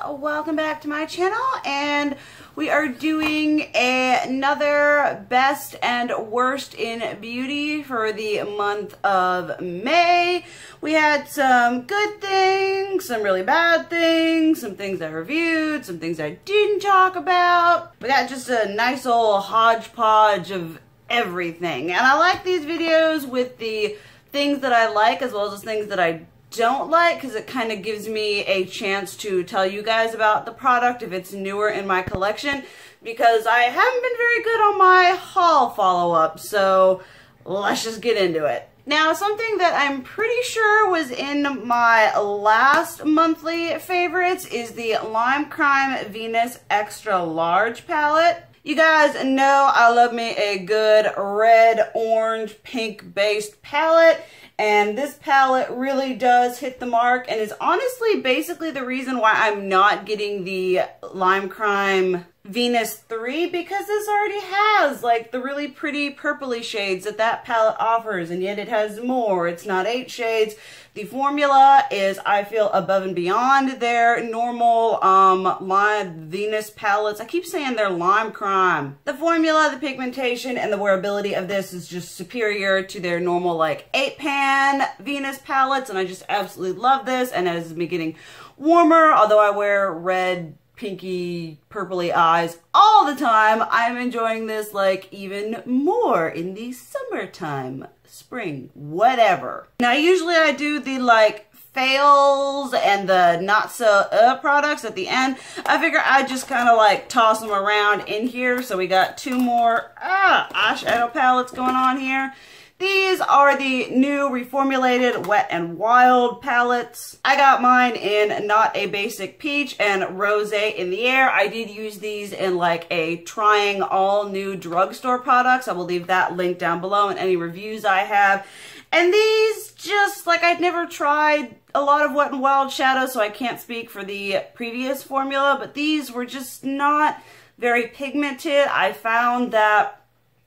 welcome back to my channel, and we are doing another best and worst in beauty for the month of May. We had some good things, some really bad things, some things I reviewed, some things I didn't talk about. We got just a nice old hodgepodge of everything, and I like these videos with the things that I like as well as the things that I don't like, because it kind of gives me a chance to tell you guys about the product if it's newer in my collection, because I haven't been very good on my haul follow-up, so let's just get into it. Now, something that I'm pretty sure was in my last monthly favorites is the Lime Crime Venus Extra Large palette. You guys know I love me a good red, orange, pink based palette, and this palette really does hit the mark and is honestly basically the reason why I'm not getting the Lime Crime Venus 3, because this already has like the really pretty purpley shades that that palette offers, and yet it has more. It's not 8 shades. The formula is, I feel, above and beyond their normal lime Venus palettes. I keep saying they're Lime Crime. The formula, the pigmentation, and the wearability of this is just superior to their normal like 8-pan Venus palettes, and I just absolutely love this. And as me getting warmer, although I wear red, pinky, purpley eyes all the time, I'm enjoying this like even more in the summertime, spring, whatever. Now usually I do the like fails and the not so products at the end. I figure I'd just kind of like toss them around in here. So we got 2 more eyeshadow palettes going on here. These are the new reformulated Wet n Wild palettes. I got mine in Not a Basic Peach and Rosé in the Air. I did use these in like a trying all new drugstore products. I will leave that link down below and any reviews I have. And these just, like, I'd never tried a lot of Wet n Wild shadows, so I can't speak for the previous formula, but these were just not very pigmented. I found that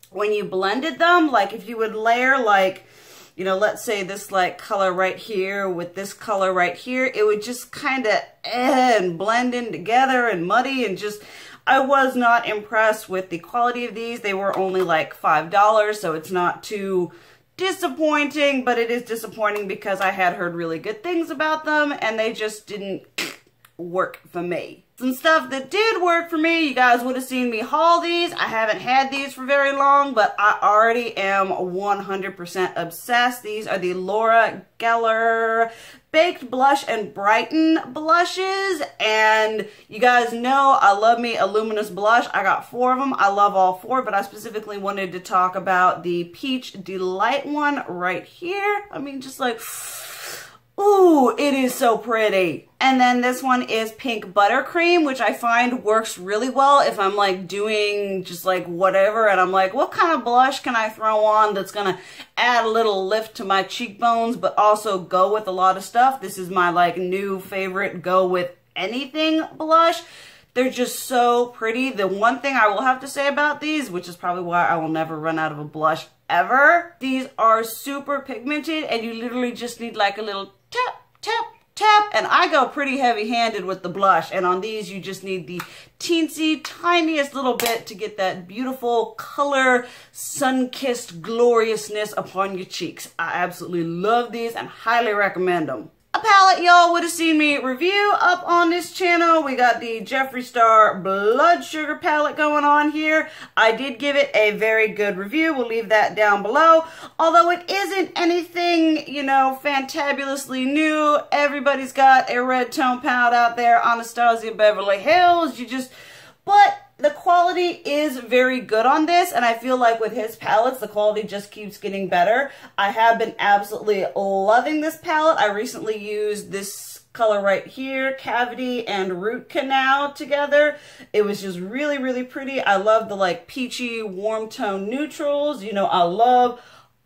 when you blended them, like if you would layer like, you know, let's say this like color right here with this color right here, it would just kind of and blend in together and muddy, and just, I was not impressed with the quality of these. They were only like $5, so it's not too disappointing, but it is disappointing because I had heard really good things about them and they just didn't work for me. Some stuff that did work for me, you guys would have seen me haul these. I haven't had these for very long, but I already am 100% obsessed. These are the Laura Geller Baked Blush and Brighten blushes, and you guys know I love me a luminous blush. I got 4 of them. I love all 4, but I specifically wanted to talk about the Peach Delight one right here. I mean, just like, ooh, it is so pretty. And then this one is Pink Buttercream, which I find works really well if I'm like doing just like whatever and I'm like, what kind of blush can I throw on that's gonna add a little lift to my cheekbones but also go with a lot of stuff. This is my like new favorite go with anything blush. They're just so pretty. The one thing I will have to say about these, which is probably why I will never run out of a blush ever, these are super pigmented and you literally just need like a little tap, tap, tap, and I go pretty heavy-handed with the blush, and on these you just need the teensy tiniest little bit to get that beautiful color, sun-kissed gloriousness upon your cheeks. I absolutely love these and highly recommend them. A palette y'all would have seen me review up on this channel. We got the Jeffree Star Blood Sugar palette going on here. I did give it a very good review. We'll leave that down below. Although it isn't anything, you know, fantabulously new. Everybody's got a red tone palette out there. Anastasia Beverly Hills. But the quality is very good on this, and I feel like with his palettes, the quality just keeps getting better. I have been absolutely loving this palette. I recently used this color right here, Cavity and Root Canal together. It was just really, really pretty. I love the like peachy, warm tone neutrals. You know, I love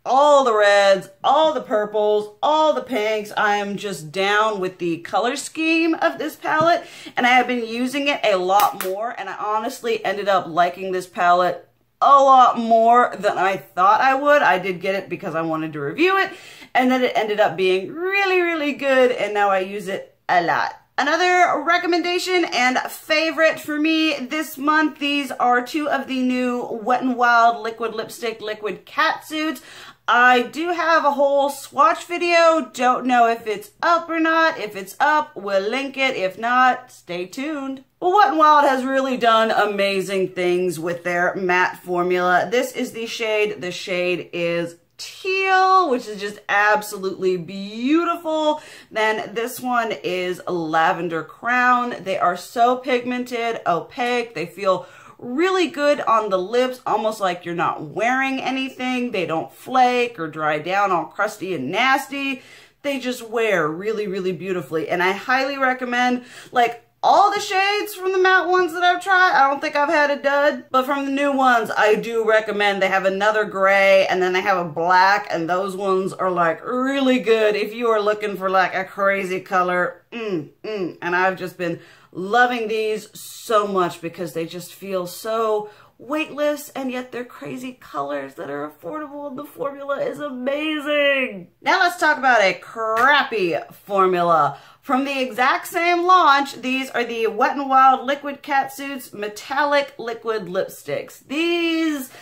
all the reds, all the purples, all the pinks. I am just down with the color scheme of this palette, and I have been using it a lot more, and I honestly ended up liking this palette a lot more than I thought I would. I did get it because I wanted to review it, and then it ended up being really, really good, and now I use it a lot. Another recommendation and favorite for me this month, these are two of the new Wet n Wild liquid lipstick, liquid catsuits. I do have a whole swatch video. Don't know if it's up or not. If it's up, we'll link it. If not, stay tuned. Well, Wet n Wild has really done amazing things with their matte formula. This is the shade. The shade is teal, which is just absolutely beautiful. Then this one is Lavender Crown. They are so pigmented, opaque. They feel really good on the lips, almost like you're not wearing anything. They don't flake or dry down all crusty and nasty. They just wear really, really beautifully. And I highly recommend, like, all the shades from the matte ones that I've tried. I don't think I've had a dud, but from the new ones, I do recommend. They have another gray and then they have a black, and those ones are like really good if you are looking for like a crazy color. And I've just been loving these so much because they just feel so weightless, and yet they're crazy colors that are affordable, and the formula is amazing. Now let's talk about a crappy formula. From the exact same launch, these are the Wet n Wild Liquid Catsuits Metallic Liquid Lipsticks. These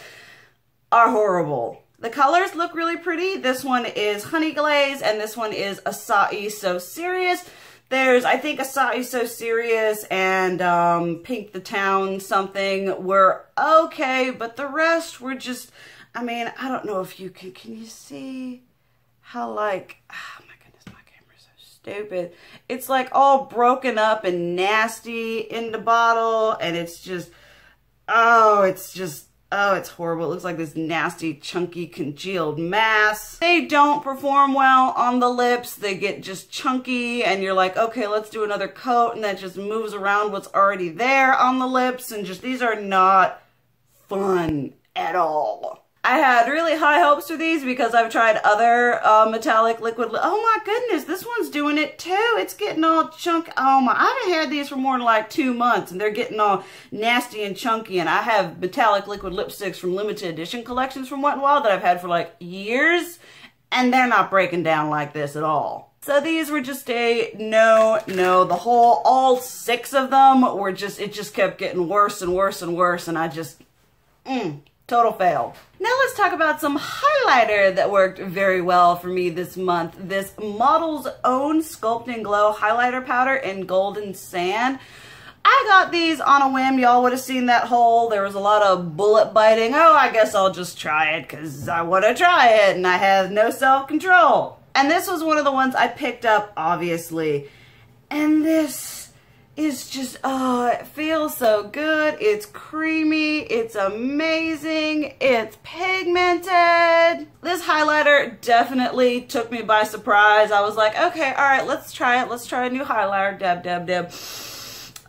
are horrible. The colors look really pretty. This one is Honey Glaze, and this one is Acai So Serious. There's, I think, Acai So Serious and Pink the Town something were okay, but the rest were just, I mean, I don't know if you can you see how, like, oh my goodness, my camera's so stupid. It's like all broken up and nasty in the bottle, and it's just, oh, it's horrible. It looks like this nasty, chunky, congealed mass. They don't perform well on the lips. They get just chunky, and you're like, okay, let's do another coat, and that just moves around what's already there on the lips, and just, these are not fun at all. I had really high hopes for these because I've tried other metallic liquid. Oh my goodness, this one's doing it too. It's getting all chunky. Oh my, I haven't had these for more than like 2 months, and they're getting all nasty and chunky. And I have metallic liquid lipsticks from limited edition collections from Wet n Wild that I've had for like years, and they're not breaking down like this at all. So these were just a no. The whole, all 6 of them were just, it just kept getting worse and worse and worse, and I just, total fail. Now let's talk about some highlighter that worked very well for me this month. This Model's Own Sculpting Glow Highlighter Powder in Golden Sand. I got these on a whim. Y'all would have seen that haul. There was a lot of bullet biting. Oh, I guess I'll just try it because I want to try it, and I have no self-control. And this was one of the ones I picked up, obviously. And this is just, oh, it feels so good. It's creamy. It's amazing. It's pigmented. This highlighter definitely took me by surprise. I was like, okay, all right, let's try it. Let's try a new highlighter. Dab.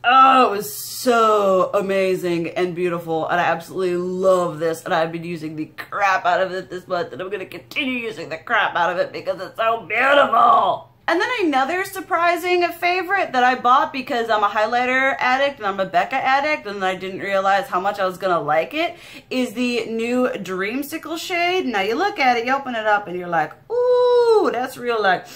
Oh, it was so amazing and beautiful, and I absolutely love this, and I've been using the crap out of it this month, and I'm going to continue using the crap out of it because it's so beautiful. And then another surprising favorite that I bought because I'm a highlighter addict and I'm a Becca addict, and I didn't realize how much I was gonna like it, is the new Dreamsicle shade. Now you look at it, you open it up, and you're like, ooh, that's real, like,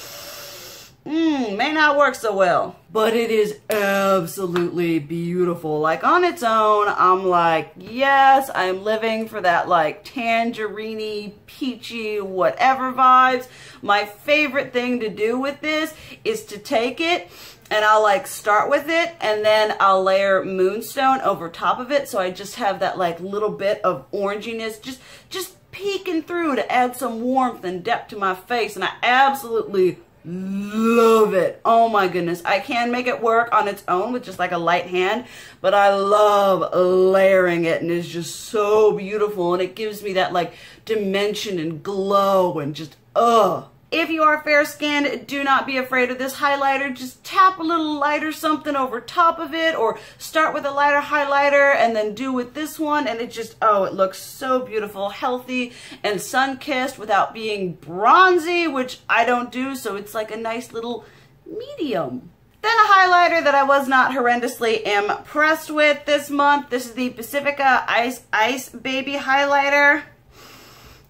may not work so well. But it is absolutely beautiful. Like, on its own, I'm like, yes, I'm living for that, like, tangerine-y, peachy, whatever vibes. My favorite thing to do with this is to take it, and I'll, like, start with it, and then I'll layer Moonstone over top of it, so I just have that, like, little bit of oranginess just peeking through to add some warmth and depth to my face, and I absolutely love it. Oh my goodness. I can make it work on its own with just like a light hand, but I love layering it, and it's just so beautiful, and it gives me that like dimension and glow and just, If you are fair-skinned, do not be afraid of this highlighter. Just tap a little lighter something over top of it, or start with a lighter highlighter and then do with this one, and it just, oh, it looks so beautiful, healthy, and sun-kissed without being bronzy, which I don't do, so it's like a nice little medium. Then a highlighter that I was not horrendously impressed with this month. This is the Pacifica Ice Baby Highlighter.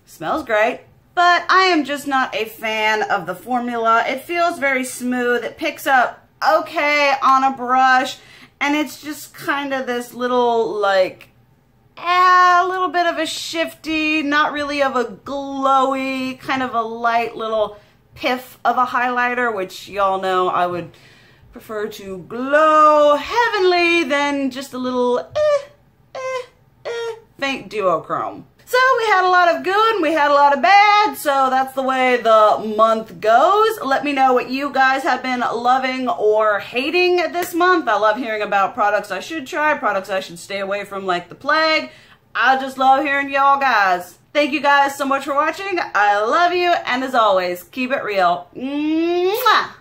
Smells great. But I am just not a fan of the formula. It feels very smooth. It picks up okay on a brush, and it's just kind of this little, like, a little bit of a shifty, not really of a glowy, kind of a light little piff of a highlighter, which y'all know I would prefer to glow heavenly than just a little faint duochrome. So we had a lot of good and we had a lot of bad, so that's the way the month goes. Let me know what you guys have been loving or hating this month. I love hearing about products I should try, products I should stay away from like the plague. I just love hearing y'all guys. Thank you guys so much for watching. I love you, and as always, keep it real. Mwah!